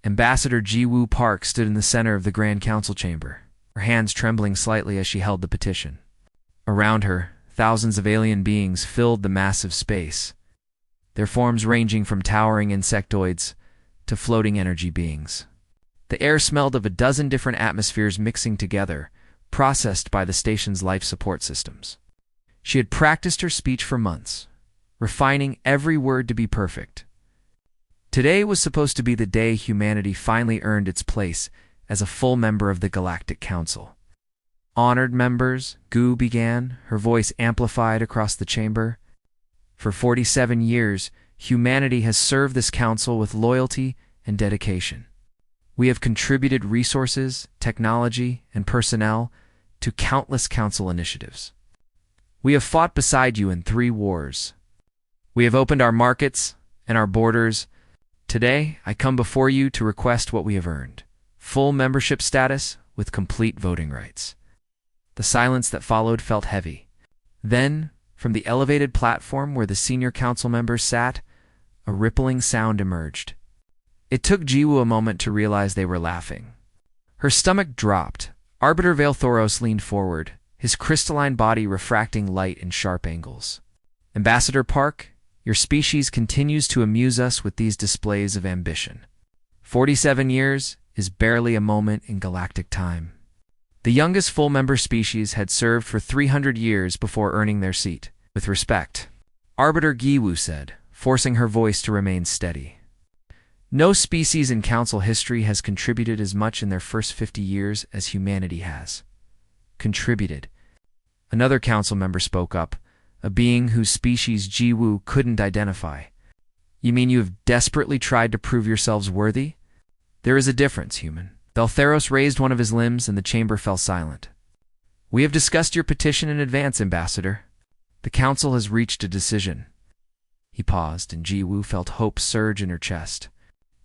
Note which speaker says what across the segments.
Speaker 1: Ambassador Ji-woo Park stood in the center of the Grand Council chamber, her hands trembling slightly as she held the petition. Around her, thousands of alien beings filled the massive space, their forms ranging from towering insectoids to floating energy beings. The air smelled of a dozen different atmospheres mixing together, processed by the station's life support systems. She had practiced her speech for months, refining every word to be perfect. Today was supposed to be the day humanity finally earned its place as a full member of the Galactic Council. Honored members, Gu began, her voice amplified across the chamber. For 47 years, humanity has served this council with loyalty and dedication. We have contributed resources, technology, and personnel to countless council initiatives. We have fought beside you in 3 wars. We have opened our markets and our borders. Today, I come before you to request what we have earned: full membership status with complete voting rights. The silence that followed felt heavy. Then, from the elevated platform where the senior council members sat, a rippling sound emerged. It took Ji-woo a moment to realize they were laughing. Her stomach dropped. Arbiter Vaelthoros leaned forward, his crystalline body refracting light in sharp angles. Ambassador Park, your species continues to amuse us with these displays of ambition. 47 years is barely a moment in galactic time. The youngest full-member species had served for 300 years before earning their seat. With respect, Arbiter Gi-woo said, forcing her voice to remain steady. No species in Council history has contributed as much in their first 50 years as humanity has. Contributed. Another council member spoke up, a being whose species Ji-woo couldn't identify. You mean you have desperately tried to prove yourselves worthy? There is a difference, human. Vaelthoros raised one of his limbs and the chamber fell silent. We have discussed your petition in advance, Ambassador. The council has reached a decision. He paused, and Ji-woo felt hope surge in her chest.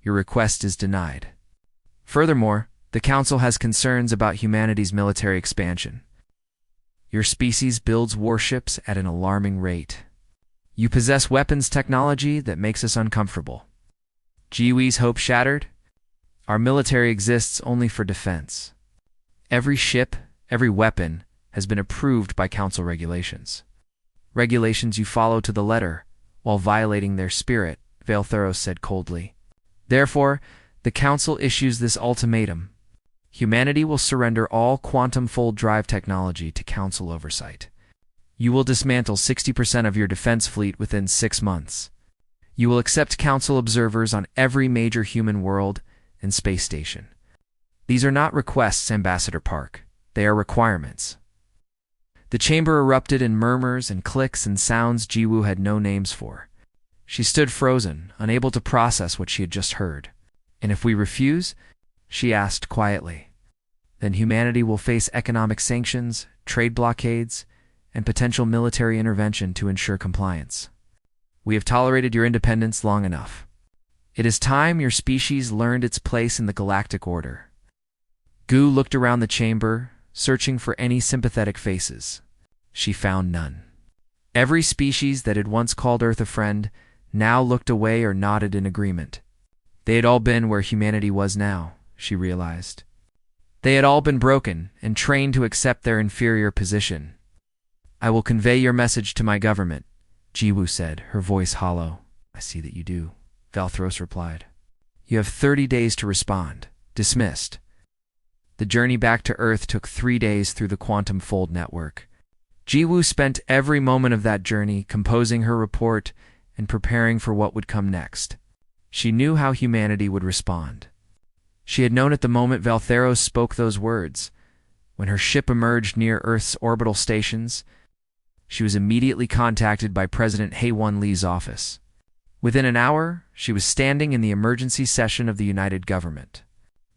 Speaker 1: Your request is denied. Furthermore, the council has concerns about humanity's military expansion. Your species builds warships at an alarming rate. You possess weapons technology that makes us uncomfortable. Ji-woo's hope shattered. Our military exists only for defense. Every ship, every weapon, has been approved by council regulations. Regulations you follow to the letter, while violating their spirit, Vaelthoros said coldly. Therefore, the council issues this ultimatum. Humanity will surrender all quantum-fold drive technology to council oversight. You will dismantle 60% of your defense fleet within 6 months. You will accept council observers on every major human world and space station. These are not requests, Ambassador Park. They are requirements. The chamber erupted in murmurs and clicks and sounds Ji-woo had no names for. She stood frozen, unable to process what she had just heard. And if we refuse, she asked quietly, then humanity will face economic sanctions, trade blockades, and potential military intervention to ensure compliance. We have tolerated your independence long enough. It is time your species learned its place in the galactic order. Gu looked around the chamber, searching for any sympathetic faces. She found none. Every species that had once called Earth a friend now looked away or nodded in agreement. They had all been where humanity was now, she realized. They had all been broken and trained to accept their inferior position. I will convey your message to my government, Ji-woo said, her voice hollow. I see that you do, Vaelthoros replied. You have 30 days to respond. Dismissed. The journey back to Earth took 3 days through the Quantum Fold network. Ji-woo spent every moment of that journey composing her report and preparing for what would come next. She knew how humanity would respond. She had known at the moment Vaelthoros spoke those words. When her ship emerged near Earth's orbital stations, she was immediately contacted by President Hae-won Lee's office. Within an hour, she was standing in the emergency session of the United Government,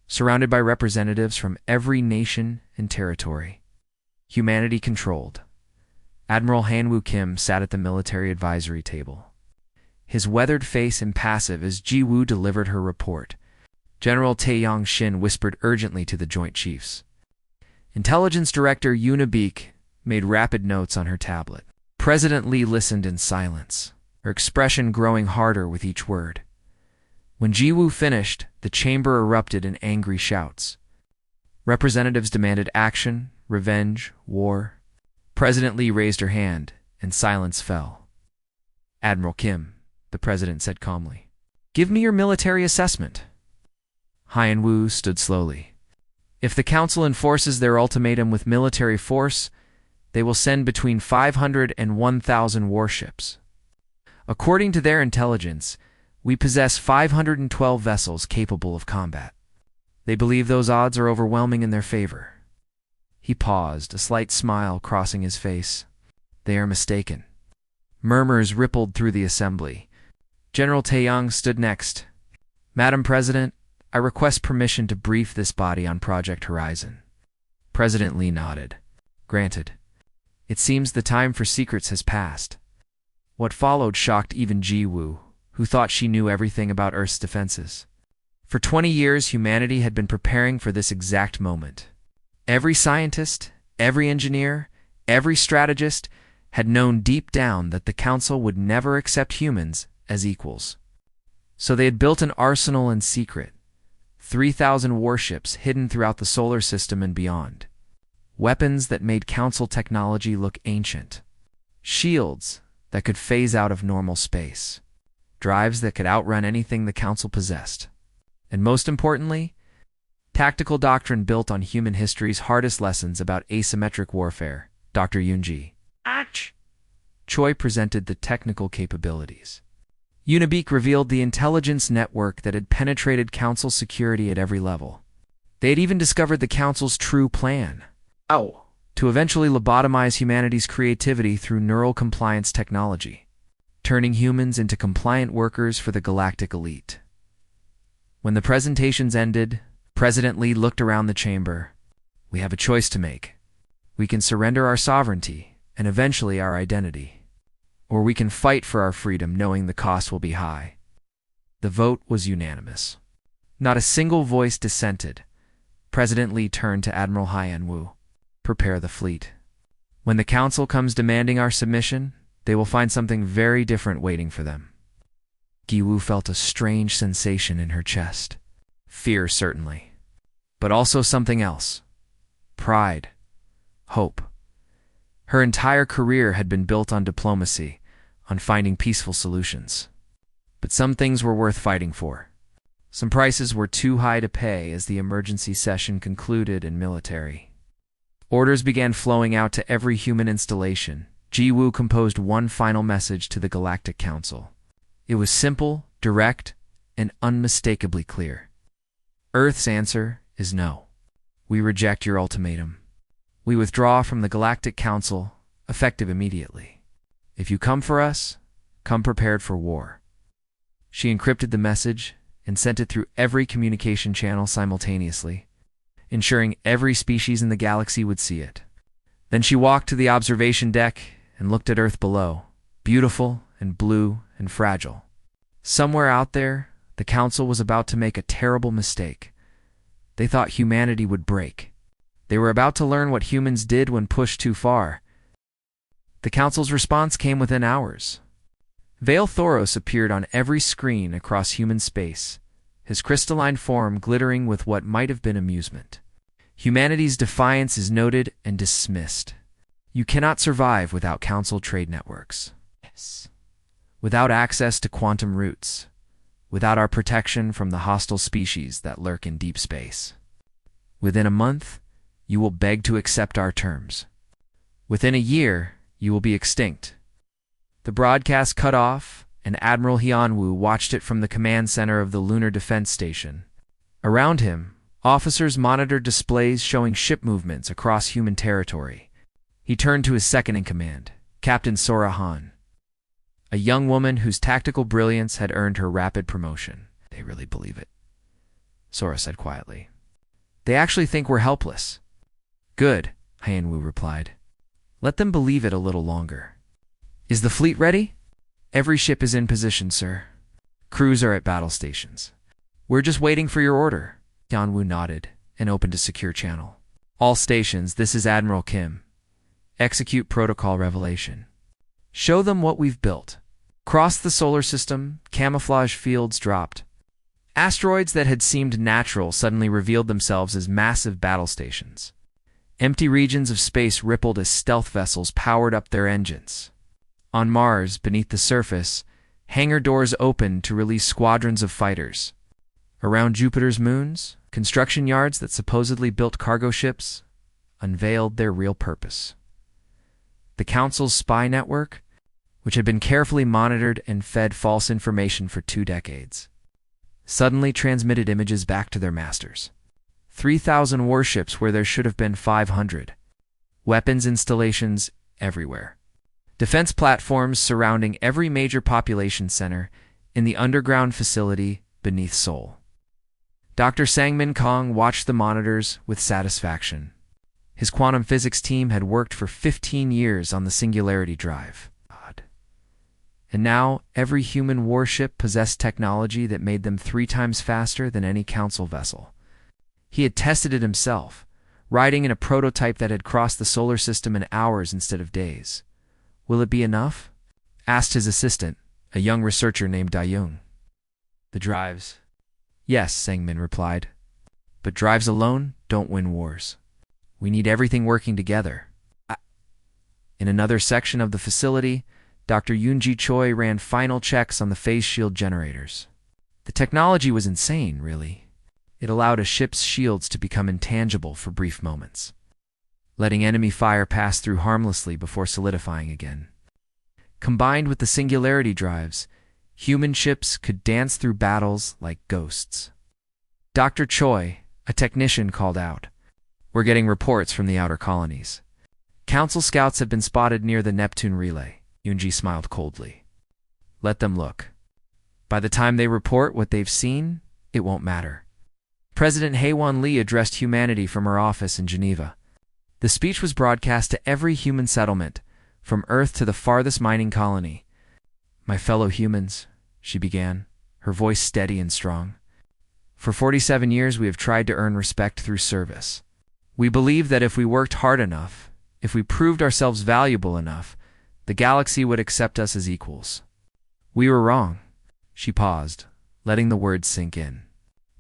Speaker 1: surrounded by representatives from every nation and territory. Humanity controlled. Admiral Han-woo Kim sat at the military advisory table, his weathered face impassive as Ji-woo delivered her report. General Tae-yong-shin whispered urgently to the Joint Chiefs. Intelligence Director Yoona Beek made rapid notes on her tablet. President Lee listened in silence, her expression growing harder with each word. When Jiwoo finished, the chamber erupted in angry shouts. Representatives demanded action, revenge, war. President Lee raised her hand, and silence fell. "Admiral Kim," the president said calmly, "give me your military assessment." Hyen-woo stood slowly. "If the council enforces their ultimatum with military force, they will send between 500 and 1,000 warships. According to their intelligence, we possess 512 vessels capable of combat. They believe those odds are overwhelming in their favor." He paused, a slight smile crossing his face. "They are mistaken." Murmurs rippled through the assembly. General Taeyong stood next. "Madam President, I request permission to brief this body on Project Horizon." President Lee nodded. "Granted. It seems the time for secrets has passed." What followed shocked even Jiwoo, who thought she knew everything about Earth's defenses. For 20 years, humanity had been preparing for this exact moment. Every scientist, every engineer, every strategist had known deep down that the Council would never accept humans as equals. So they had built an arsenal in secret, 3,000 warships hidden throughout the solar system and beyond. Weapons that made Council technology look ancient. Shields that could phase out of normal space. Drives that could outrun anything the Council possessed. And most importantly, tactical doctrine built on human history's hardest lessons about asymmetric warfare. Dr. Yoonji Choi presented the technical capabilities. UNIBEAK revealed the intelligence network that had penetrated Council security at every level. They had even discovered the Council's true plan. To eventually lobotomize humanity's creativity through neural compliance technology, turning humans into compliant workers for the galactic elite. When the presentations ended, President Lee looked around the chamber. "We have a choice to make. We can surrender our sovereignty and eventually our identity, or we can fight for our freedom knowing the cost will be high." The vote was unanimous. Not a single voice dissented. President Lee turned to Admiral Hyen-woo. "Prepare the fleet. When the Council comes demanding our submission, they will find something very different waiting for them." Jiwoo felt a strange sensation in her chest. Fear, certainly. But also something else. Pride. Hope. Her entire career had been built on diplomacy, on finding peaceful solutions. But some things were worth fighting for. Some prices were too high to pay as the emergency session concluded in military. Orders began flowing out to every human installation. Jiwoo composed one final message to the Galactic Council. It was simple, direct, and unmistakably clear. Earth's answer is no. We reject your ultimatum. We withdraw from the Galactic Council, effective immediately. If you come for us, come prepared for war. She encrypted the message and sent it through every communication channel simultaneously, ensuring every species in the galaxy would see it. Then she walked to the observation deck and looked at Earth below, beautiful and blue and fragile. Somewhere out there, the Council was about to make a terrible mistake. They thought humanity would break. They were about to learn what humans did when pushed too far. The Council's response came within hours. Vale Thoros appeared on every screen across human space, his crystalline form glittering with what might have been amusement. Humanity's defiance is noted and dismissed. You cannot survive without Council trade networks. Yes. Without access to quantum routes. Without our protection from the hostile species that lurk in deep space. Within a month, you will beg to accept our terms. Within a year, you will be extinct. The broadcast cut off, and Admiral Hyen-woo watched it from the command center of the Lunar Defense Station. Around him, officers monitored displays showing ship movements across human territory. He turned to his second-in-command, Captain Sora Han, a young woman whose tactical brilliance had earned her rapid promotion. "They really believe it," Sora said quietly. "They actually think we're helpless." "Good," Hyen-woo replied. "Let them believe it a little longer." "Is the fleet ready?" "Every ship is in position, sir. Crews are at battle stations. We're just waiting for your order." Hyen-woo nodded and opened a secure channel. "All stations, this is Admiral Kim. Execute protocol revelation. Show them what we've built." Across the solar system, camouflage fields dropped. Asteroids that had seemed natural suddenly revealed themselves as massive battle stations. Empty regions of space rippled as stealth vessels powered up their engines. On Mars, beneath the surface, hangar doors opened to release squadrons of fighters. Around Jupiter's moons, construction yards that supposedly built cargo ships unveiled their real purpose. The Council's spy network, which had been carefully monitored and fed false information for 2 decades, suddenly transmitted images back to their masters. 3,000 warships where there should have been 500. Weapons installations everywhere. Defense platforms surrounding every major population center in the underground facility beneath Seoul. Dr. Sangmin Kong watched the monitors with satisfaction. His quantum physics team had worked for 15 years on the Singularity Drive. And now, every human warship possessed technology that made them 3 times faster than any Council vessel. He had tested it himself, riding in a prototype that had crossed the solar system in hours instead of days. "Will it be enough?" asked his assistant, a young researcher named Dayung. "The drives?" "Yes," Sangmin replied. "But drives alone don't win wars. We need everything working together." In another section of the facility, Dr. Yoonji Choi ran final checks on the phase shield generators. The technology was insane, really. It allowed a ship's shields to become intangible for brief moments, letting enemy fire pass through harmlessly before solidifying again. Combined with the singularity drives, human ships could dance through battles like ghosts. Dr. Choi, a technician, called out, "We're getting reports from the outer colonies. Council scouts have been spotted near the Neptune relay." Yoonji smiled coldly. "Let them look. By the time they report what they've seen, it won't matter." President Haewon Lee addressed humanity from her office in Geneva. The speech was broadcast to every human settlement, from Earth to the farthest mining colony. "My fellow humans," she began, her voice steady and strong. "For 47 years we have tried to earn respect through service. We believed that if we worked hard enough, if we proved ourselves valuable enough, the galaxy would accept us as equals. We were wrong." She paused, letting the words sink in.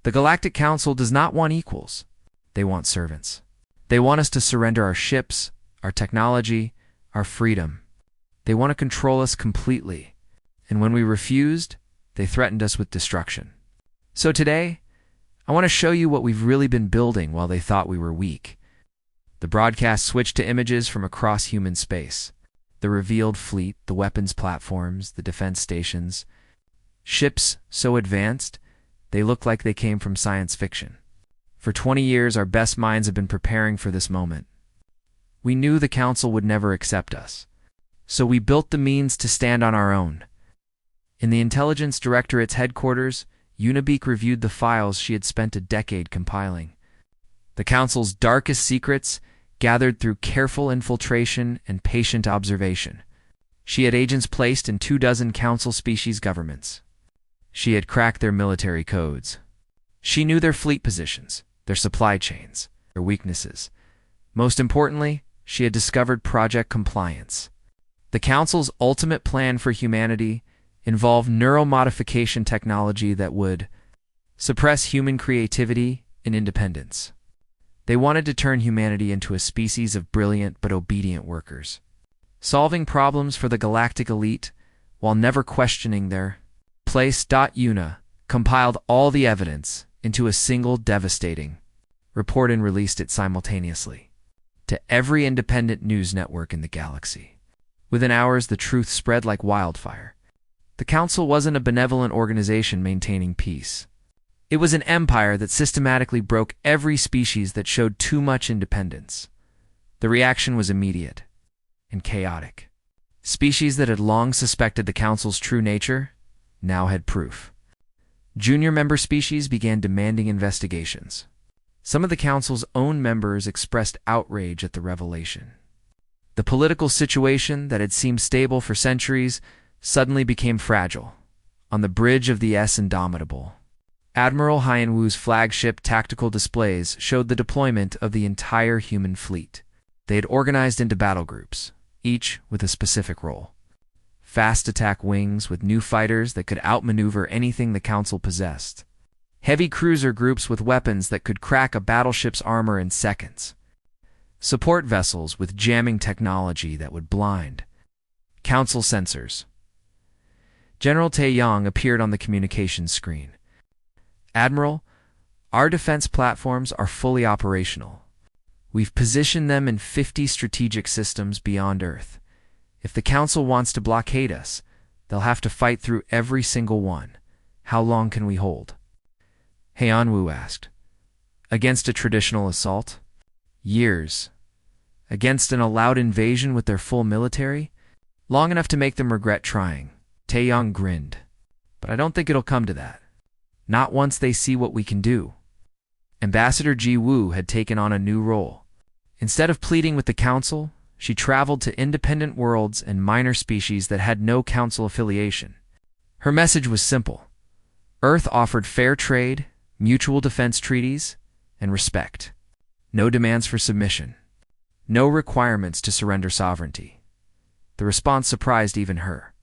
Speaker 1: "The Galactic Council does not want equals. They want servants. They want us to surrender our ships, our technology, our freedom. They want to control us completely. And when we refused, they threatened us with destruction. So today, I want to show you what we've really been building while they thought we were weak." The broadcast switched to images from across human space. The revealed fleet, the weapons platforms, the defense stations. Ships so advanced, they looked like they came from science fiction. For 20 years, our best minds have been preparing for this moment. We knew the Council would never accept us, so we built the means to stand on our own. In the Intelligence Directorate's headquarters, Unibeak reviewed the files she had spent a decade compiling. The Council's darkest secrets, gathered through careful infiltration and patient observation. She had agents placed in 24 Council species governments. She had cracked their military codes. She knew their fleet positions, their supply chains, their weaknesses. Most importantly, she had discovered Project Compliance. The Council's ultimate plan for humanity involved neuromodification technology that would suppress human creativity and independence. They wanted to turn humanity into a species of brilliant but obedient workers, solving problems for the galactic elite while never questioning their place. UNA compiled all the evidence into a single devastating report and released it simultaneously to every independent news network in the galaxy. Within hours, the truth spread like wildfire. The Council wasn't a benevolent organization maintaining peace. It was an empire that systematically broke every species that showed too much independence. The reaction was immediate and chaotic. Species that had long suspected the Council's true nature now had proof. Junior member species began demanding investigations. Some of the Council's own members expressed outrage at the revelation. The political situation that had seemed stable for centuries suddenly became fragile. On the bridge of the Indomitable, Admiral Hyenwoo's flagship tactical displays showed the deployment of the entire human fleet. They had organized into battle groups, each with a specific role. Fast attack wings with new fighters that could outmaneuver anything the Council possessed. Heavy cruiser groups with weapons that could crack a battleship's armor in seconds. Support vessels with jamming technology that would blind. Council sensors. General Taeyong appeared on the communications screen. Admiral, our defense platforms are fully operational. We've positioned them in 50 strategic systems beyond Earth. If the Council wants to blockade us, they'll have to fight through every single one. How long can we hold? Heianwu asked. Against a traditional assault? Years. Against an allowed invasion with their full military? Long enough to make them regret trying. Taeyong grinned. But I don't think it'll come to that. Not once they see what we can do. Ambassador Ji Woo had taken on a new role. Instead of pleading with the Council, she traveled to independent worlds and minor species that had no Council affiliation. Her message was simple. Earth offered fair trade, mutual defense treaties, and respect. No demands for submission. No requirements to surrender sovereignty. The response surprised even her.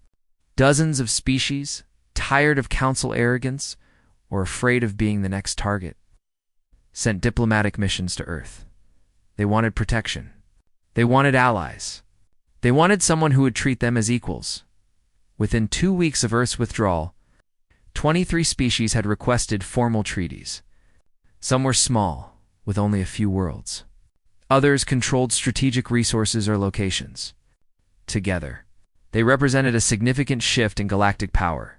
Speaker 1: Dozens of species, tired of Council arrogance or afraid of being the next target, sent diplomatic missions to Earth. They wanted protection. They wanted allies. They wanted someone who would treat them as equals. Within 2 weeks of Earth's withdrawal, 23 species had requested formal treaties. Some were small, with only a few worlds. Others controlled strategic resources or locations. Together, they represented a significant shift in galactic power.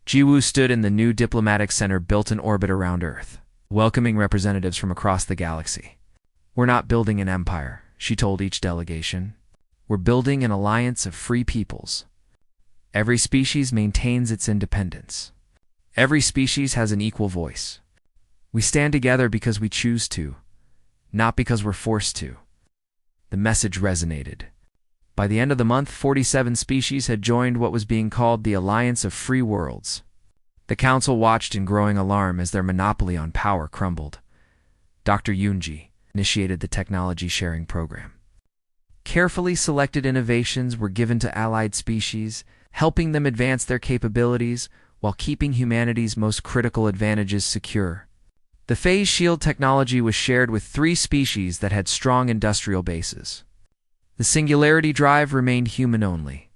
Speaker 1: Jiwoo stood in the new diplomatic center built in orbit around Earth, welcoming representatives from across the galaxy. We're not building an empire, she told each delegation. We're building an alliance of free peoples. Every species maintains its independence. Every species has an equal voice. We stand together because we choose to, not because we're forced to. The message resonated. By the end of the month, 47 species had joined what was being called the Alliance of Free Worlds. The Council watched in growing alarm as their monopoly on power crumbled. Dr. Yoonji initiated the technology sharing program. Carefully selected innovations were given to allied species, helping them advance their capabilities while keeping humanity's most critical advantages secure. The phase shield technology was shared with 3 species that had strong industrial bases. The singularity drive remained human only.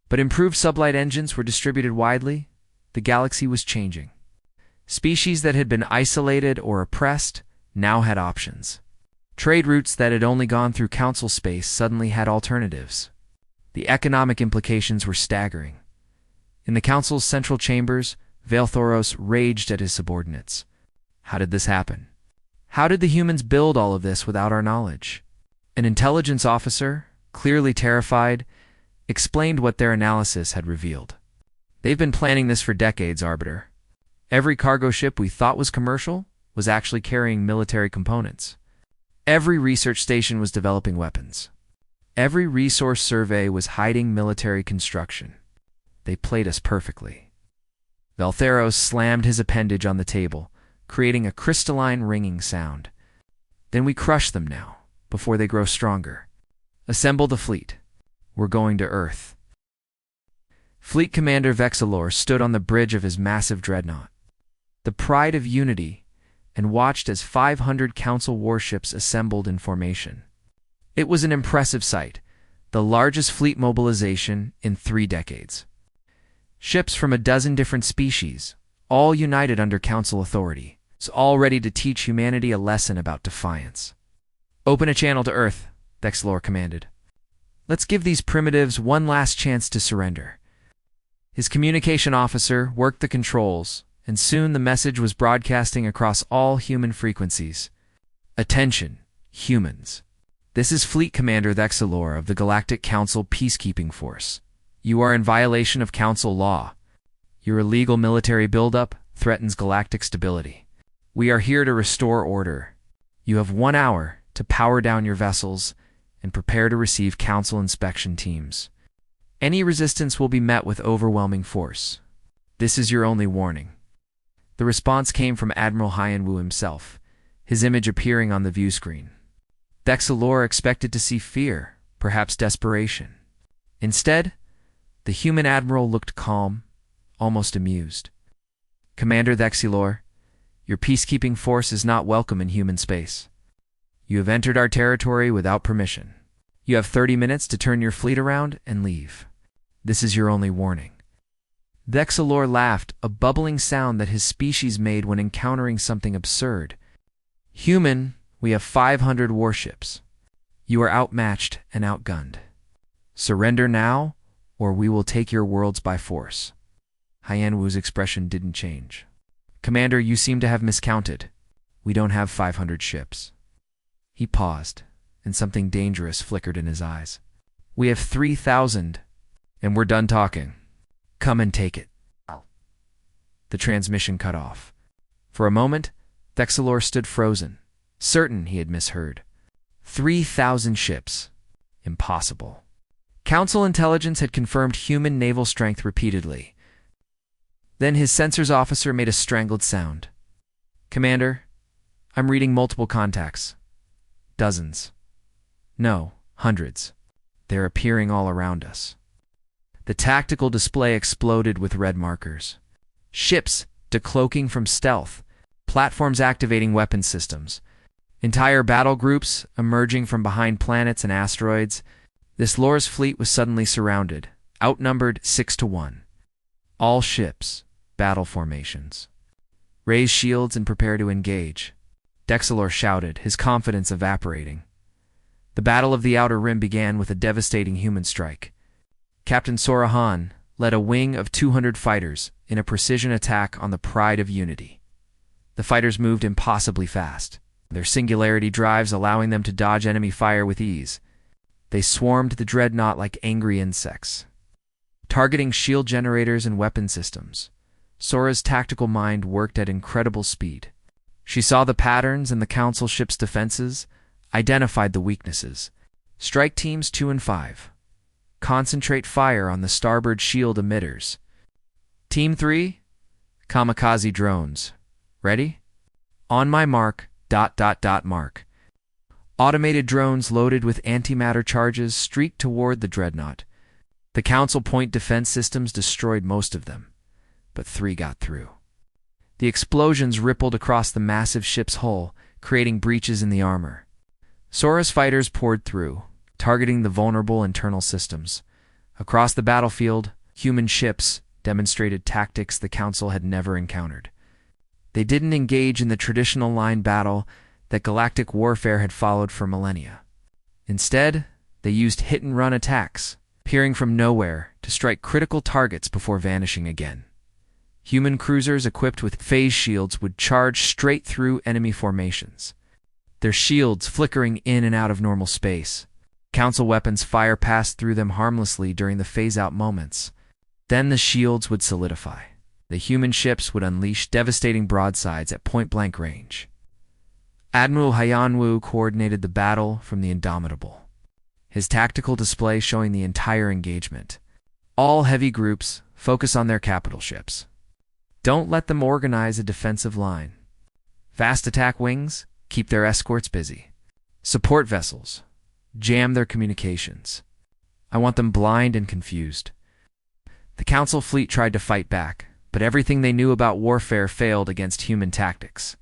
Speaker 1: But improved sublight engines were distributed widely. The galaxy was changing. Species that had been isolated or oppressed now had options. Trade routes that had only gone through Council space suddenly had alternatives. The economic implications were staggering. In the Council's central chambers, Vaelthoros raged at his subordinates. How did this happen? How did the humans build all of this without our knowledge? An intelligence officer, clearly terrified, explained what their analysis had revealed. They've been planning this for decades, Arbiter. Every cargo ship we thought was commercial was actually carrying military components. Every research station was developing weapons. Every resource survey was hiding military construction. They played us perfectly. Vaelthoros slammed his appendage on the table, creating a crystalline ringing sound. Then we crush them now, before they grow stronger. Assemble the fleet. We're going to Earth. Fleet Commander Vexilor stood on the bridge of his massive dreadnought, the pride of unity, and watched as 500 Council warships assembled in formation. It was an impressive sight, the largest fleet mobilization in 3 decades. Ships from a dozen different species, all united under Council authority, all ready to teach humanity a lesson about defiance. Open a channel to Earth, Vexilor commanded. Let's give these primitives one last chance to surrender. His communication officer worked the controls, and soon the message was broadcasting across all human frequencies. Attention, humans. This is Fleet Commander Vexilor of the Galactic Council Peacekeeping Force. You are in violation of Council law. Your illegal military buildup threatens galactic stability. We are here to restore order. You have 1 hour to power down your vessels and prepare to receive Council inspection teams. Any resistance will be met with overwhelming force. This is your only warning. The response came from Admiral Heianwu himself, his image appearing on the view screen. Vexilor expected to see fear, perhaps desperation. Instead, the human admiral looked calm, almost amused. Commander Vexilor, Your peacekeeping force is not welcome in human space. You have entered our territory without permission. You have 30 minutes to turn your fleet around and leave. This is your only warning." Vexilor laughed, a bubbling sound that his species made when encountering something absurd. "Human, we have 500 warships. You are outmatched and outgunned. Surrender now, or we will take your worlds by force." Hyanwu's expression didn't change. "Commander, you seem to have miscounted. We don't have 500 ships." He paused, and something dangerous flickered in his eyes. "We have 3,000, and we're done talking. Come and take it." The transmission cut off. For a moment, Vexilor stood frozen, certain he had misheard. 3,000 ships. Impossible. Council intelligence had confirmed human naval strength repeatedly. Then his sensors officer made a strangled sound. "Commander, I'm reading multiple contacts. Dozens. No, hundreds. They're appearing all around us." The tactical display exploded with red markers. Ships decloaking from stealth, platforms activating weapon systems, entire battle groups emerging from behind planets and asteroids. This Lor's fleet was suddenly surrounded, outnumbered 6-1. All ships, battle formations. "Raise shields and prepare to engage," Dexilor shouted, his confidence evaporating. The Battle of the Outer Rim began with a devastating human strike. Captain Sorahan led a wing of 200 fighters in a precision attack on the Pride of Unity. The fighters moved impossibly fast, their singularity drives allowing them to dodge enemy fire with ease. They swarmed the dreadnought like angry insects, targeting shield generators and weapon systems. Sora's tactical mind worked at incredible speed. She saw the patterns in the Council ship's defenses, identified the weaknesses. Strike Teams 2 and 5. Concentrate fire on the starboard shield emitters. Team 3, kamikaze drones. Ready? On my mark, ... mark. Automated drones loaded with antimatter charges streaked toward the dreadnought. The Council point defense systems destroyed most of them, but 3 got through. The explosions rippled across the massive ship's hull, creating breaches in the armor. Sora's fighters poured through, targeting the vulnerable internal systems. Across the battlefield, human ships demonstrated tactics the Council had never encountered. They didn't engage in the traditional line battle that galactic warfare had followed for millennia. Instead, they used hit-and-run attacks, appearing from nowhere to strike critical targets before vanishing again. Human cruisers equipped with phase shields would charge straight through enemy formations, their shields flickering in and out of normal space. Council weapons fire passed through them harmlessly during the phase-out moments. Then the shields would solidify. The human ships would unleash devastating broadsides at point-blank range. Admiral Hyanwu coordinated the battle from the Indomitable, his tactical display showing the entire engagement. All heavy groups focus on their capital ships. Don't let them organize a defensive line. Fast attack wings keep their escorts busy. Support vessels jam their communications. I want them blind and confused. The Council fleet tried to fight back, but everything they knew about warfare failed against human tactics.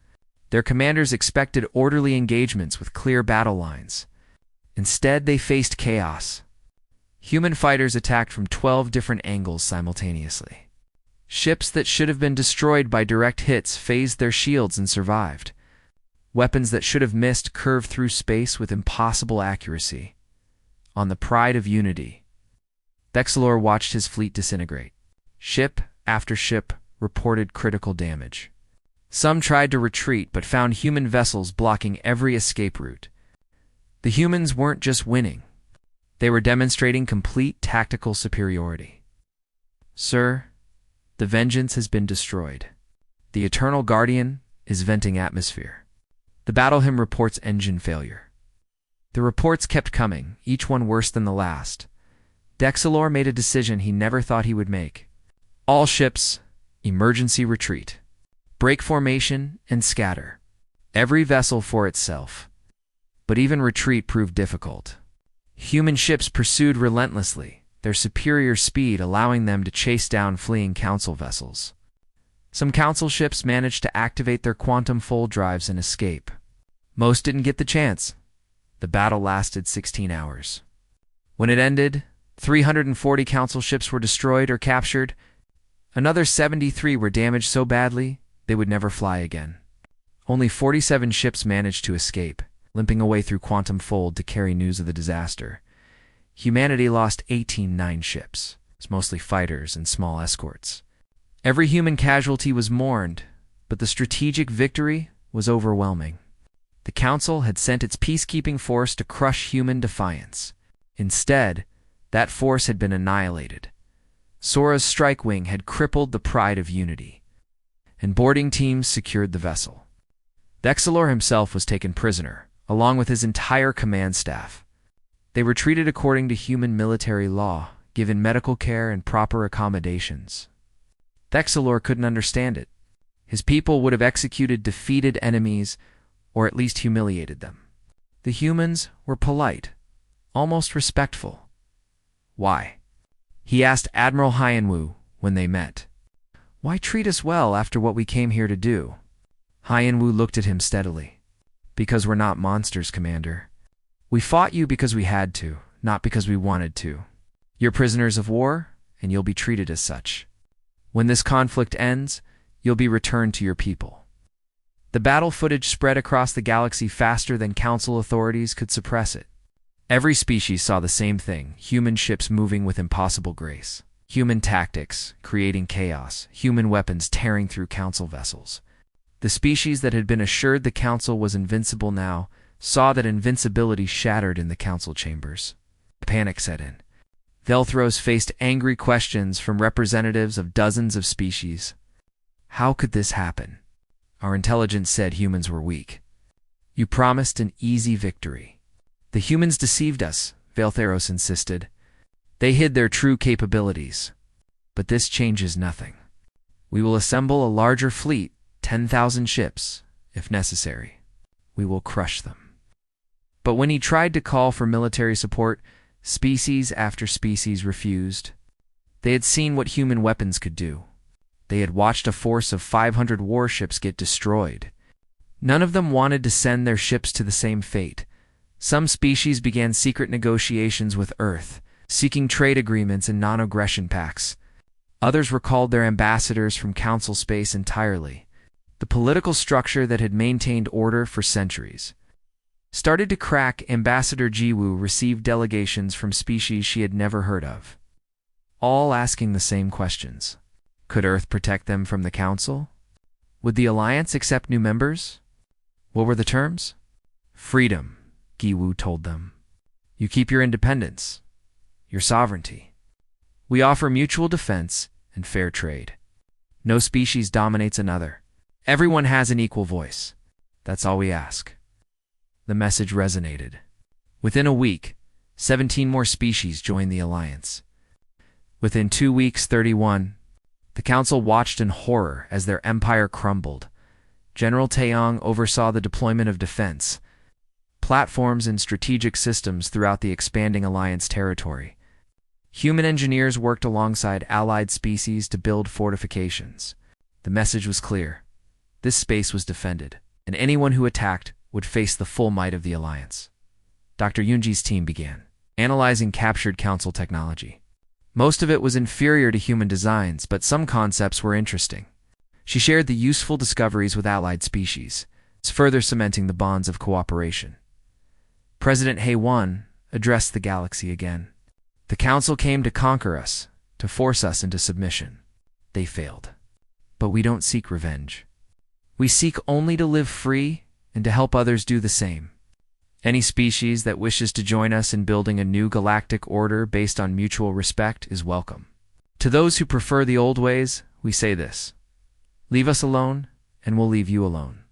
Speaker 1: Their commanders expected orderly engagements with clear battle lines. Instead, they faced chaos. Human fighters attacked from 12 different angles simultaneously. Ships that should have been destroyed by direct hits phased their shields and survived. Weapons that should have missed curved through space with impossible accuracy. On the Pride of Unity, Vexilor watched his fleet disintegrate. Ship after ship reported critical damage. Some tried to retreat but found human vessels blocking every escape route. The humans weren't just winning. They were demonstrating complete tactical superiority. "Sir, the Vengeance has been destroyed. The Eternal Guardian is venting atmosphere." The battle hymn reports engine failure. The reports kept coming, each one worse than the last. Dexilor made a decision he never thought he would make. All ships, emergency retreat. Break formation and scatter. Every vessel for itself. But even retreat proved difficult. Human ships pursued relentlessly, their superior speed allowing them to chase down fleeing Council vessels. Some council ships managed to activate their quantum fold drives and escape. Most didn't get the chance. The battle lasted 16 hours. When it ended, 340 council ships were destroyed or captured. Another 73 were damaged so badly they would never fly again. Only 47 ships managed to escape, limping away through quantum fold to carry news of the disaster. Humanity lost 18 ships, mostly fighters and small escorts. Every human casualty was mourned, but the strategic victory was overwhelming. The Council had sent its peacekeeping force to crush human defiance. Instead, that force had been annihilated. Sora's strike wing had crippled the pride of unity, and boarding teams secured the vessel. Vexilor himself was taken prisoner, along with his entire command staff. They were treated according to human military law, given medical care and proper accommodations. Vexilor couldn't understand it. His people would have executed defeated enemies, or at least humiliated them. The humans were polite, almost respectful. Why? He asked Admiral Hyanwu when they met. Why treat us well after what we came here to do? Hyanwu looked at him steadily. Because we're not monsters, Commander. We fought you because we had to, not because we wanted to. You're prisoners of war, and you'll be treated as such. When this conflict ends, you'll be returned to your people. The battle footage spread across the galaxy faster than Council authorities could suppress it. Every species saw the same thing, human ships moving with impossible grace. Human tactics, creating chaos, human weapons tearing through Council vessels. The species that had been assured the Council was invincible now saw that invincibility shattered in the Council chambers. Panic set in. Velthros faced angry questions from representatives of dozens of species. How could this happen? Our intelligence said humans were weak. You promised an easy victory. The humans deceived us, Velthros insisted. They hid their true capabilities. But this changes nothing. We will assemble a larger fleet, 10,000 ships, if necessary. We will crush them. But when he tried to call for military support, species after species refused. They had seen what human weapons could do. They had watched a force of 500 warships get destroyed. None of them wanted to send their ships to the same fate. Some species began secret negotiations with Earth, seeking trade agreements and non-aggression pacts. Others recalled their ambassadors from Council space entirely. The political structure that had maintained order for centuries started to crack. Ambassador Jiwoo received delegations from species she had never heard of, all asking the same questions. Could Earth protect them from the Council? Would the Alliance accept new members? What were the terms? Freedom, Jiwoo told them. You keep your independence, your sovereignty. We offer mutual defense and fair trade. No species dominates another. Everyone has an equal voice. That's all we ask. The message resonated. Within a week, 17 more species joined the Alliance. Within 2 weeks, 31. The Council watched in horror as their empire crumbled. General Taeyong oversaw the deployment of defense platforms and strategic systems throughout the expanding Alliance territory. Human engineers worked alongside allied species to build fortifications. The message was clear. This space was defended, and anyone who attacked would face the full might of the Alliance. Dr. Yunji's team began analyzing captured Council technology. Most of it was inferior to human designs, but some concepts were interesting. She shared the useful discoveries with allied species, further cementing the bonds of cooperation. President Haewon addressed the galaxy again. The Council came to conquer us, to force us into submission. They failed. But we don't seek revenge. We seek only to live free and to help others do the same. Any species that wishes to join us in building a new galactic order based on mutual respect is welcome. To those who prefer the old ways, we say this: leave us alone, and we'll leave you alone.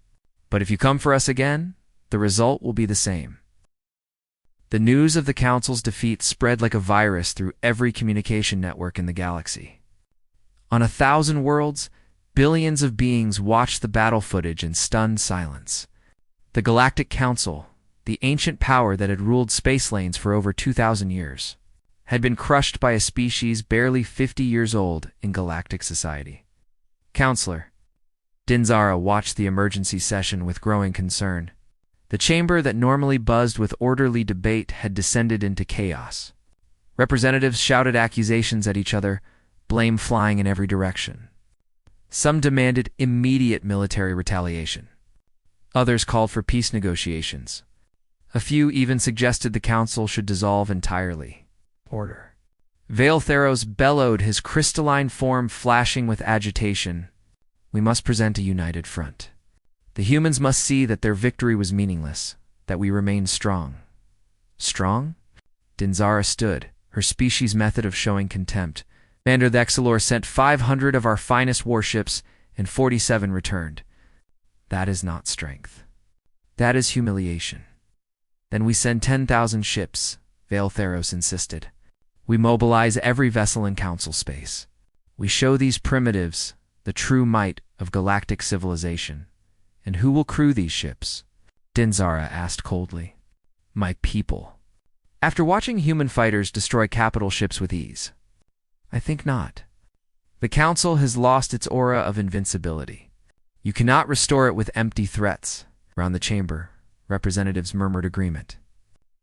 Speaker 1: But if you come for us again, the result will be the same. The news of the Council's defeat spread like a virus through every communication network in the galaxy. On 1,000 worlds, billions of beings watched the battle footage in stunned silence. The Galactic Council, the ancient power that had ruled space lanes for over 2,000 years, had been crushed by a species barely 50 years old in galactic society. Counselor. Dinzara watched the emergency session with growing concern. The chamber that normally buzzed with orderly debate had descended into chaos. Representatives shouted accusations at each other, blame flying in every direction. Some demanded immediate military retaliation. Others called for peace negotiations. A few even suggested the council should dissolve entirely. Order. Vaeltheros bellowed, his crystalline form flashing with agitation. We must present a united front. The humans must see that their victory was meaningless, that we remained strong. Strong? Dinzara stood, her species' method of showing contempt. Commander Thexalor sent 500 of our finest warships, and 47 returned. That is not strength. That is humiliation. Then we send 10,000 ships, Vaeltheros insisted. We mobilize every vessel in council space. We show these primitives the true might of galactic civilization. And who will crew these ships? Dinzara asked coldly. My people. After watching human fighters destroy capital ships with ease. I think not. The council has lost its aura of invincibility. You cannot restore it with empty threats. Around the chamber, representatives murmured agreement.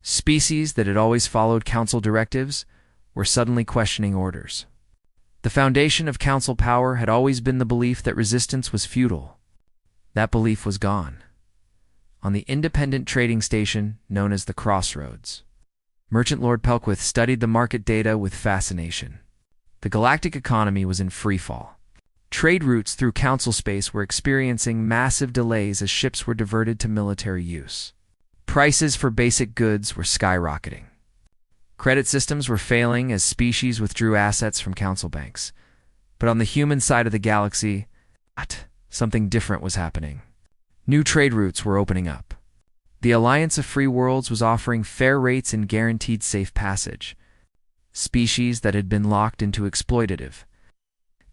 Speaker 1: Species that had always followed council directives were suddenly questioning orders. The foundation of council power had always been the belief that resistance was futile. That belief was gone. On the independent trading station known as the Crossroads, Merchant Lord Pelquith studied the market data with fascination. The galactic economy was in freefall. Trade routes through council space were experiencing massive delays as ships were diverted to military use. Prices for basic goods were skyrocketing. Credit systems were failing as species withdrew assets from council banks. But on the human side of the galaxy, something different was happening. New trade routes were opening up. The Alliance of Free Worlds was offering fair rates and guaranteed safe passage. Species that had been locked into exploitative.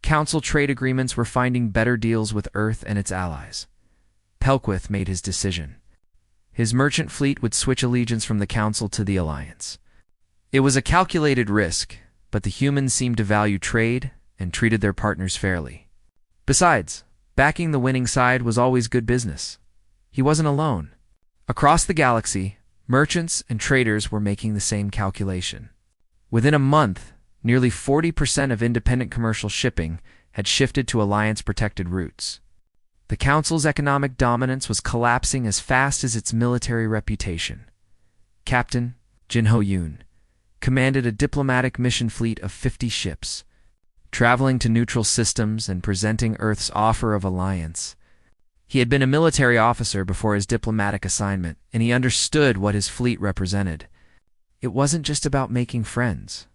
Speaker 1: Council trade agreements were finding better deals with Earth and its allies. Pelquith made his decision. His merchant fleet would switch allegiance from the Council to the Alliance. It was a calculated risk, but the humans seemed to value trade and treated their partners fairly. Besides, backing the winning side was always good business. He wasn't alone. Across the galaxy, merchants and traders were making the same calculation. Within a month, nearly 40% of independent commercial shipping had shifted to Alliance-protected routes. The Council's economic dominance was collapsing as fast as its military reputation. Captain Jinho Yoon commanded a diplomatic mission fleet of 50 ships, traveling to neutral systems and presenting Earth's offer of alliance. He had been a military officer before his diplomatic assignment, and he understood what his fleet represented. It wasn't just about making friends.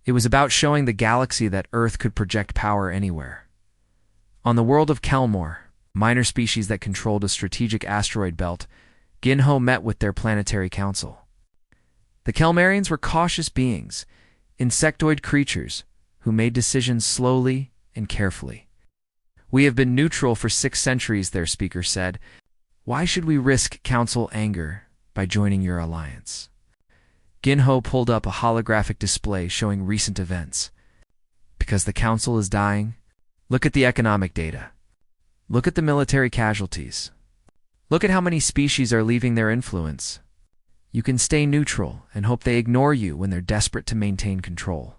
Speaker 1: It was about showing the galaxy that Earth could project power anywhere. On the world of Kelmor, minor species that controlled a strategic asteroid belt, Ginho met with their planetary council. The Kelmarians were cautious beings, insectoid creatures, who made decisions slowly and carefully. We have been neutral for 6 centuries, their speaker said. Why should we risk council anger by joining your alliance? Ginho pulled up a holographic display showing recent events. Because the council is dying? Look at the economic data. Look at the military casualties. Look at how many species are leaving their influence. You can stay neutral and hope they ignore you when they're desperate to maintain control.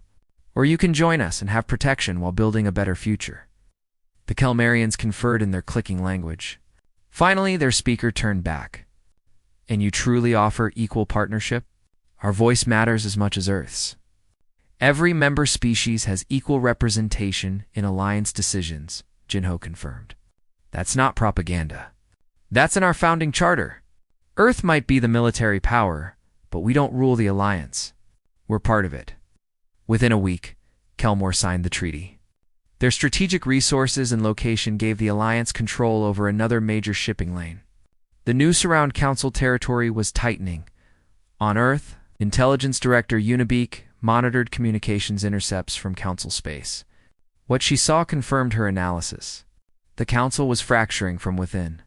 Speaker 1: Or you can join us and have protection while building a better future. The Kelmarians conferred in their clicking language. Finally, their speaker turned back. And you truly offer equal partnership? Our voice matters as much as Earth's. Every member species has equal representation in alliance decisions, Jinho confirmed. That's not propaganda. That's in our founding charter. Earth might be the military power, but we don't rule the alliance. We're part of it. Within a week, Kelmor signed the treaty. Their strategic resources and location gave the alliance control over another major shipping lane. The new Surround Council territory was tightening. On Earth, Intelligence Director Unibeak monitored communications intercepts from Council space. What she saw confirmed her analysis. The Council was fracturing from within.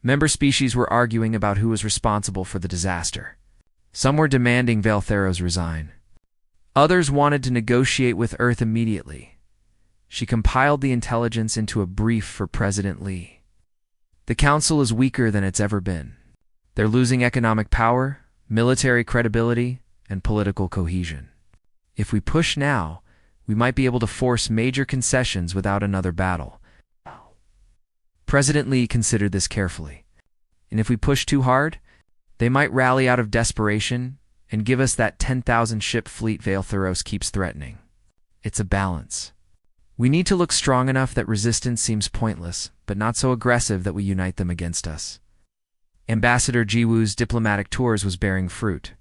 Speaker 1: Member species were arguing about who was responsible for the disaster. Some were demanding Vaeltheros resign. Others wanted to negotiate with Earth immediately. She compiled the intelligence into a brief for President Lee. The Council is weaker than it's ever been. They're losing economic power, military credibility, and political cohesion. If we push now, we might be able to force major concessions without another battle. President Lee considered this carefully. And if we push too hard, they might rally out of desperation and give us that 10,000-ship fleet Valtheros keeps threatening. It's a balance. We need to look strong enough that resistance seems pointless, but not so aggressive that we unite them against us. Ambassador Jiwoo's diplomatic tours was bearing fruit.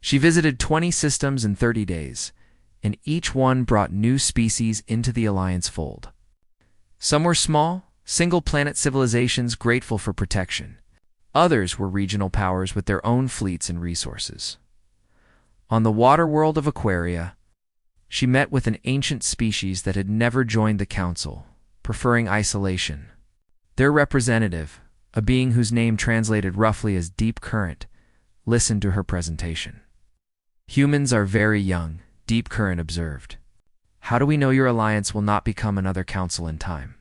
Speaker 1: She visited 20 systems in 30 days, and each one brought new species into the Alliance fold. Some were small, single-planet civilizations grateful for protection. Others were regional powers with their own fleets and resources. On the water world of Aquaria, she met with an ancient species that had never joined the Council, preferring isolation. Their representative, a being whose name translated roughly as Deep Current, listened to her presentation. Humans are very young, Deep Current observed. How do we know your alliance will not become another council in time?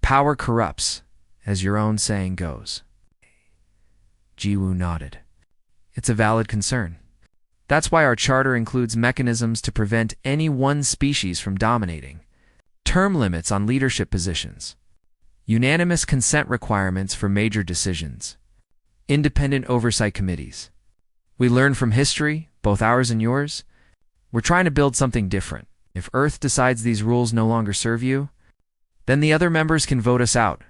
Speaker 1: Power corrupts, as your own saying goes. Jiwoo nodded. It's a valid concern. That's why our charter includes mechanisms to prevent any one species from dominating, term limits on leadership positions, unanimous consent requirements for major decisions, independent oversight committees. We learn from history, both ours and yours. We're trying to build something different. If Earth decides these rules no longer serve you, then the other members can vote us out,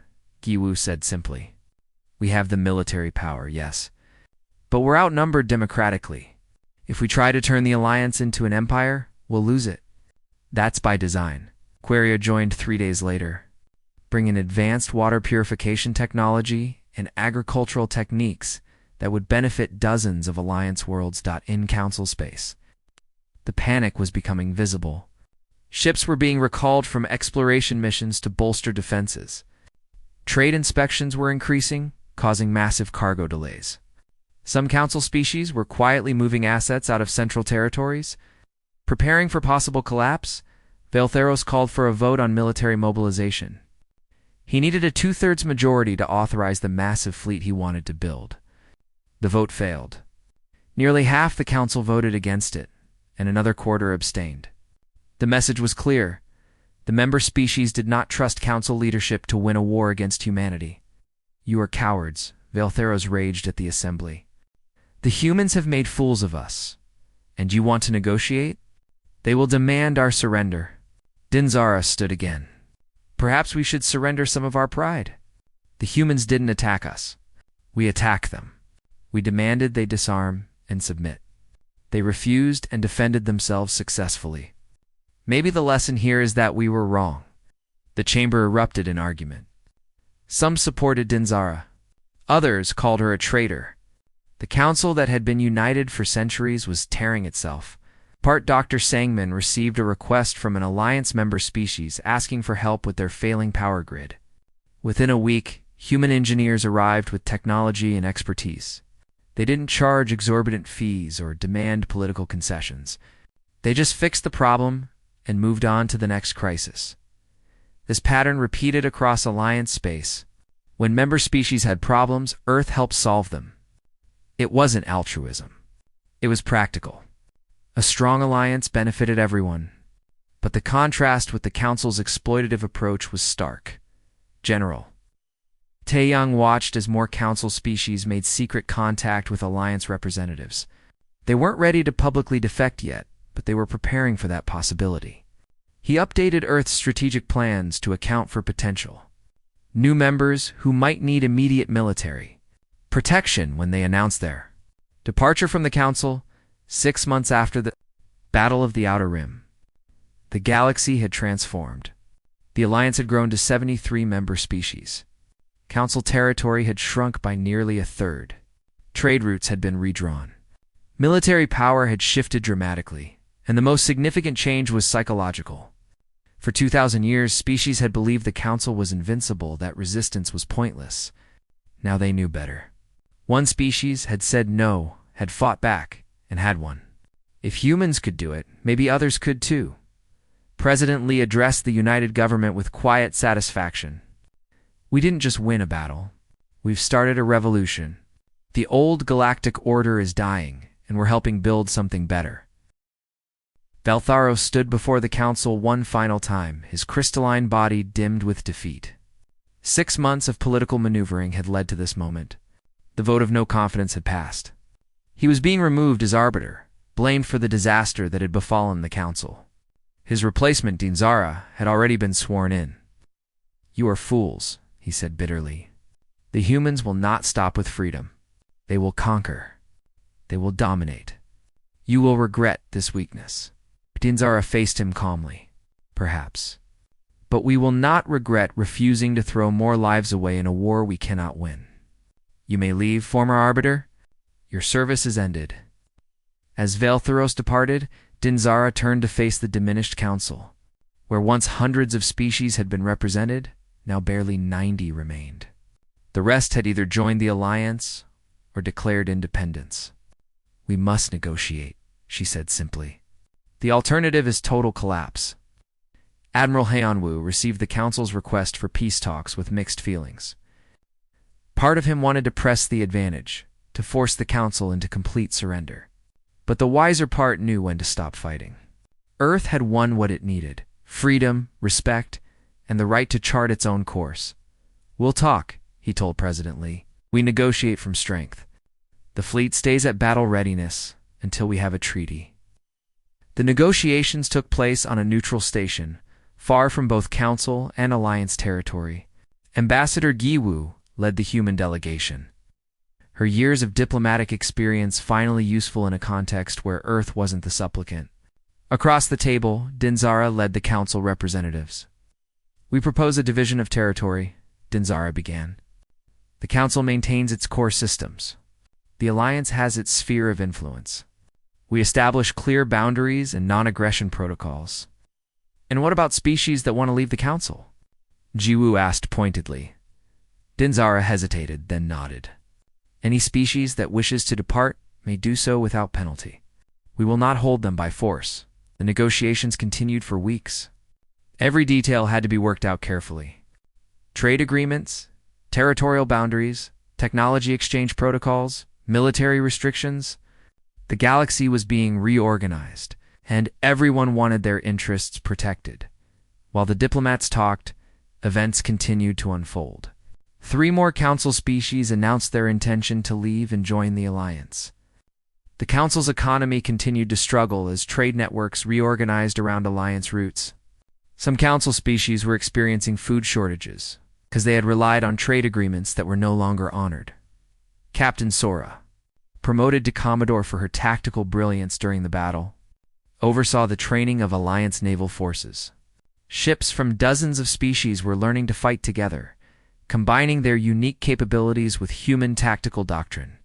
Speaker 1: Jiwoo said simply. We have the military power, yes, but we're outnumbered democratically. If we try to turn the Alliance into an empire, we'll lose it. That's by design. Aquaria joined 3 days later, bringing advanced water purification technology and agricultural techniques that would benefit dozens of Alliance worlds in Council space. The panic was becoming visible. Ships were being recalled from exploration missions to bolster defenses. Trade inspections were increasing, causing massive cargo delays. Some Council species were quietly moving assets out of central territories. Preparing for possible collapse, Valtheros called for a vote on military mobilization. He needed a 2/3 majority to authorize the massive fleet he wanted to build. The vote failed. Nearly half the Council voted against it, and another quarter abstained. The message was clear. The member species did not trust Council leadership to win a war against humanity. You are cowards, Valtheros raged at the assembly. The humans have made fools of us. And you want to negotiate? They will demand our surrender. Dinzara stood again. Perhaps we should surrender some of our pride. The humans didn't attack us. We attacked them. We demanded they disarm and submit. They refused and defended themselves successfully. Maybe the lesson here is that we were wrong. The chamber erupted in argument. Some supported Dinzara. Others called her a traitor. The council that had been united for centuries was tearing itself. Part Dr. Sangman received a request from an Alliance member species asking for help with their failing power grid. Within a week, human engineers arrived with technology and expertise. They didn't charge exorbitant fees or demand political concessions. They just fixed the problem and moved on to the next crisis. This pattern repeated across Alliance space. When member species had problems, Earth helped solve them. It wasn't altruism. It was practical. A strong alliance benefited everyone. But the contrast with the Council's exploitative approach was stark. General. Taeyang watched as more Council species made secret contact with Alliance representatives. They weren't ready to publicly defect yet, but they were preparing for that possibility. He updated Earth's strategic plans to account for potential. New members who might need immediate military protection when they announced their departure from the Council 6 months after the Battle of the Outer Rim. The galaxy had transformed. The Alliance had grown to 73 member species. Council territory had shrunk by nearly a third. Trade routes had been redrawn. Military power had shifted dramatically, and the most significant change was psychological. For 2,000 years, species had believed the Council was invincible, that resistance was pointless. Now they knew better. One species had said no, had fought back, and had won. If humans could do it, maybe others could too. President Lee addressed the united government with quiet satisfaction. We didn't just win a battle. We've started a revolution. The old galactic order is dying, and we're helping build something better. Beltharo stood before the council one final time, his crystalline body dimmed with defeat. 6 months of political maneuvering had led to this moment. The vote of no confidence had passed. He was being removed as arbiter, blamed for the disaster that had befallen the council. His replacement, Dinzara, had already been sworn in. "You are fools," he said bitterly. "The humans will not stop with freedom. They will conquer. They will dominate. You will regret this weakness." Dinzara faced him calmly. "Perhaps. But we will not regret refusing to throw more lives away in a war we cannot win. You may leave, former arbiter. Your service is ended." As Veltharos departed, Dinzara turned to face the diminished council. Where once hundreds of species had been represented, now barely 90 remained. The rest had either joined the alliance or declared independence. "We must negotiate," she said simply. "The alternative is total collapse." Admiral Heonwoo received the council's request for peace talks with mixed feelings. Part of him wanted to press the advantage, to force the council into complete surrender. But the wiser part knew when to stop fighting. Earth had won what it needed: freedom, respect, and the right to chart its own course. "We'll talk," he told President Lee. "We negotiate from strength. The fleet stays at battle readiness until we have a treaty." The negotiations took place on a neutral station, far from both Council and Alliance territory. Ambassador Giwu led the human delegation. Her years of diplomatic experience finally useful in a context where Earth wasn't the supplicant. Across the table, Dinzara led the Council representatives. "We propose a division of territory," Dinzara began. "The Council maintains its core systems. The Alliance has its sphere of influence. We establish clear boundaries and non-aggression protocols." "And what about species that want to leave the Council?" Jiwoo asked pointedly. Dinzara hesitated, then nodded. "Any species that wishes to depart may do so without penalty. We will not hold them by force." The negotiations continued for weeks. Every detail had to be worked out carefully. Trade agreements, territorial boundaries, technology exchange protocols, military restrictions. The galaxy was being reorganized, and everyone wanted their interests protected. While the diplomats talked, events continued to unfold. 3 more Council species announced their intention to leave and join the Alliance. The Council's economy continued to struggle as trade networks reorganized around Alliance routes. Some Council species were experiencing food shortages because they had relied on trade agreements that were no longer honored. Captain Sora, promoted to Commodore for her tactical brilliance during the battle, oversaw the training of Alliance naval forces. Ships from dozens of species were learning to fight together, combining their unique capabilities with human tactical doctrine.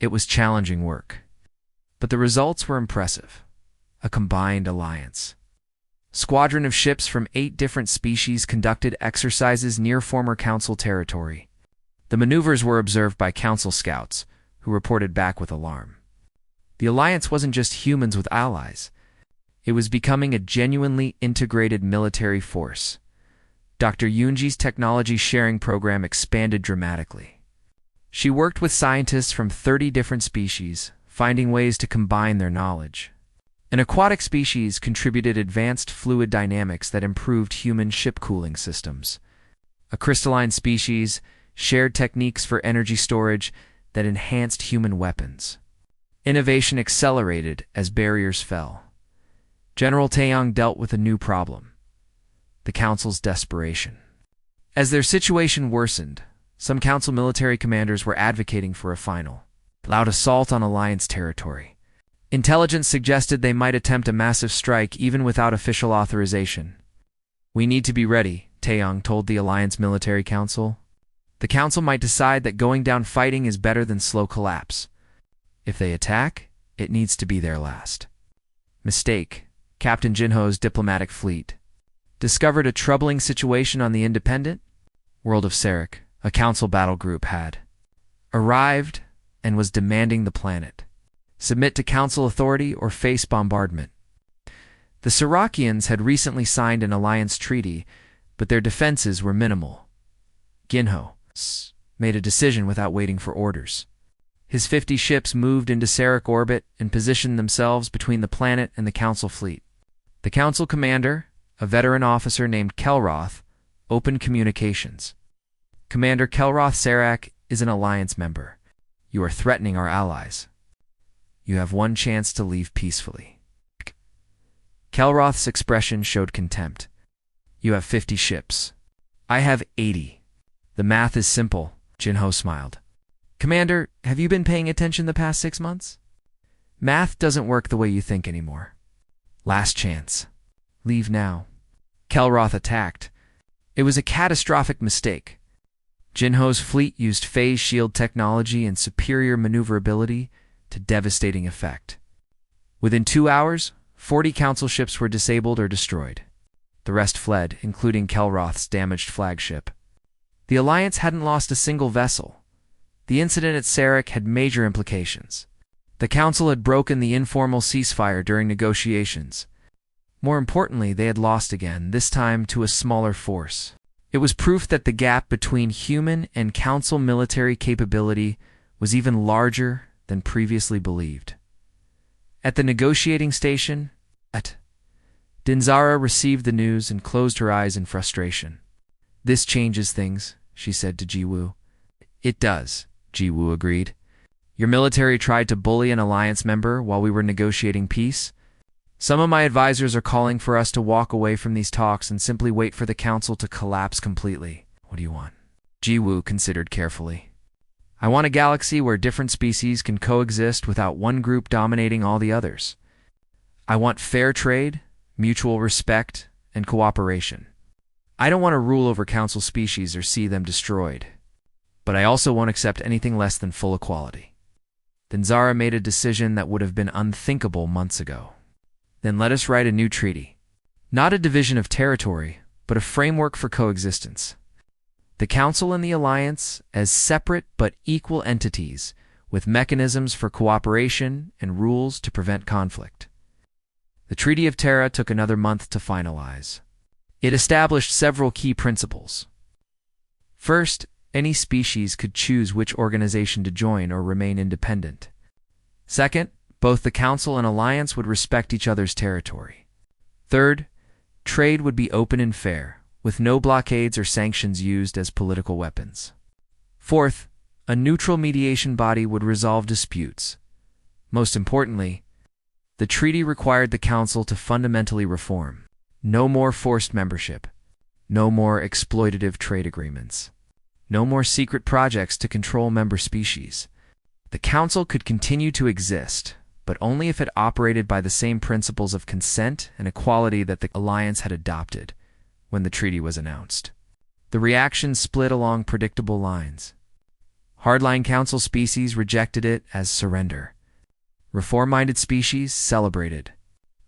Speaker 1: It was challenging work, but the results were impressive. A combined alliance. Squadron of ships from 8 different species conducted exercises near former Council territory. The maneuvers were observed by Council scouts, who reported back with alarm. The Alliance wasn't just humans with allies. It was becoming a genuinely integrated military force. Dr. Yunji's technology sharing program expanded dramatically. She worked with scientists from 30 different species, finding ways to combine their knowledge. An aquatic species contributed advanced fluid dynamics that improved human ship cooling systems. A crystalline species shared techniques for energy storage that enhanced human weapons. Innovation accelerated as barriers fell. General Taeyong dealt with a new problem: the Council's desperation. As their situation worsened, some Council military commanders were advocating for a final, loud assault on Alliance territory. Intelligence suggested they might attempt a massive strike even without official authorization. "We need to be ready," Taeyong told the Alliance Military Council. "The Council might decide that going down fighting is better than slow collapse. If they attack, it needs to be their last." Mistake. Captain Jinho's diplomatic fleet discovered a troubling situation on the independent world of Sarek. A Council battle group had arrived and was demanding the planet. Submit to Council authority or face bombardment. The Serakians had recently signed an alliance treaty, but their defenses were minimal. Ginho made a decision without waiting for orders. His 50 ships moved into Serac orbit and positioned themselves between the planet and the Council fleet. The Council commander, a veteran officer named Kelroth, opened communications. Commander Kelroth Serac is an alliance member. You are threatening our allies. You have one chance to leave peacefully. Kelroth's expression showed contempt. You have 50 ships. I have 80. The math is simple, Jinho smiled. Commander, have you been paying attention the past 6 months? Math doesn't work the way you think anymore. Last chance. Leave now. Kelroth attacked. It was a catastrophic mistake. Jinho's fleet used phase shield technology and superior maneuverability to devastating effect. Within 2 hours, 40 Council ships were disabled or destroyed. The rest fled, including Kelroth's damaged flagship. The Alliance hadn't lost a single vessel. The incident at Serac had major implications. The Council had broken the informal ceasefire during negotiations. More importantly, they had lost again, this time to a smaller force. It was proof that the gap between human and Council military capability was even larger than previously believed. At the negotiating station, Dinzara received the news and closed her eyes in frustration. This changes things, she said to Jiwoo. It does, Jiwoo agreed. Your military tried to bully an alliance member while we were negotiating peace. Some of my advisors are calling for us to walk away from these talks and simply wait for the Council to collapse completely. What do you want? Jiwoo considered carefully. I want a galaxy where different species can coexist without one group dominating all the others. I want fair trade, mutual respect, and cooperation. I don't want to rule over Council species or see them destroyed. But I also won't accept anything less than full equality. Dinzara made a decision that would have been unthinkable months ago. Then let us write a new treaty. Not a division of territory, but a framework for coexistence. The Council and the Alliance as separate but equal entities, with mechanisms for cooperation and rules to prevent conflict. The Treaty of Terra took another month to finalize. It established several key principles. First, any species could choose which organization to join or remain independent. Second, both the Council and Alliance would respect each other's territory. Third, trade would be open and fair, with no blockades or sanctions used as political weapons. Fourth, a neutral mediation body would resolve disputes. Most importantly, the treaty required the Council to fundamentally reform. No more forced membership. No more exploitative trade agreements. No more secret projects to control member species. The Council could continue to exist, but only if it operated by the same principles of consent and equality that the Alliance had adopted when the treaty was announced. The reaction split along predictable lines. Hardline Council species rejected it as surrender. Reform-minded species celebrated.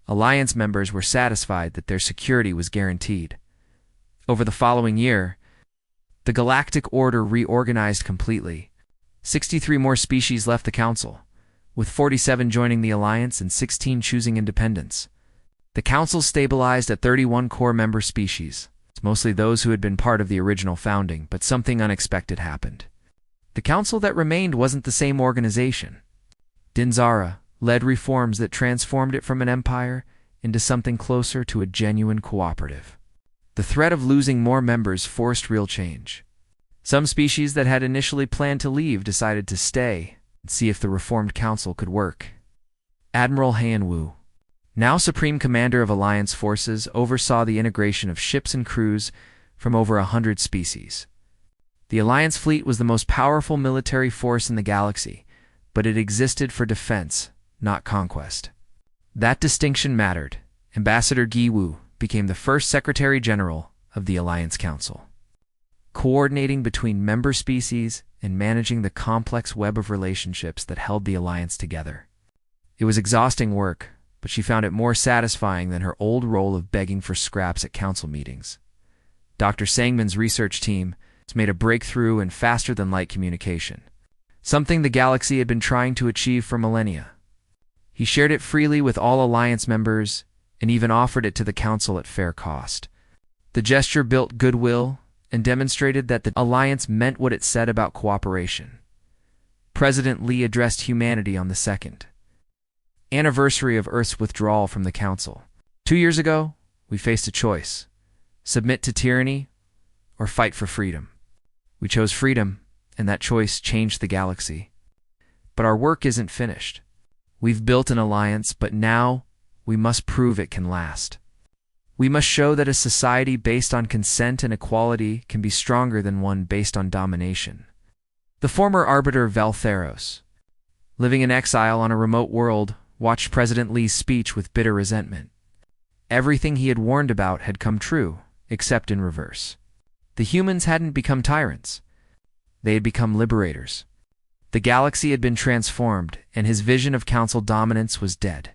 Speaker 1: Alliance members were satisfied that their security was guaranteed. Over the following year, the Galactic Order reorganized completely. 63 more species left the Council, with 47 joining the Alliance and 16 choosing independence. The Council stabilized at 31 core member species, mostly those who had been part of the original founding, but something unexpected happened. The Council that remained wasn't the same organization. Dinzara led reforms that transformed it from an empire into something closer to a genuine cooperative. The threat of losing more members forced real change. Some species that had initially planned to leave decided to stay and see if the reformed Council could work. Admiral Hanwoo, now Supreme Commander of Alliance forces, oversaw the integration of ships and crews from over 100 species. The Alliance fleet was the most powerful military force in the galaxy, but it existed for defense, not conquest. That distinction mattered. Ambassador Giwu became the first Secretary General of the Alliance Council, coordinating between member species and managing the complex web of relationships that held the Alliance together. It was exhausting work, but she found it more satisfying than her old role of begging for scraps at council meetings. Dr. Sangman's research team has made a breakthrough in faster-than-light communication, something the galaxy had been trying to achieve for millennia. He shared it freely with all Alliance members and even offered it to the council at fair cost. The gesture built goodwill and demonstrated that the alliance meant what it said about cooperation. President Lee addressed humanity on the second anniversary of Earth's withdrawal from the council. 2 years ago, we faced a choice: submit to tyranny or fight for freedom. We chose freedom, and that choice changed the galaxy. But our work isn't finished. We've built an alliance, but now we must prove it can last. We must show that a society based on consent and equality can be stronger than one based on domination. The former arbiter Valtheros, living in exile on a remote world, watched President Lee's speech with bitter resentment. Everything he had warned about had come true, except in reverse. The humans hadn't become tyrants. They had become liberators. The galaxy had been transformed, and his vision of council dominance was dead.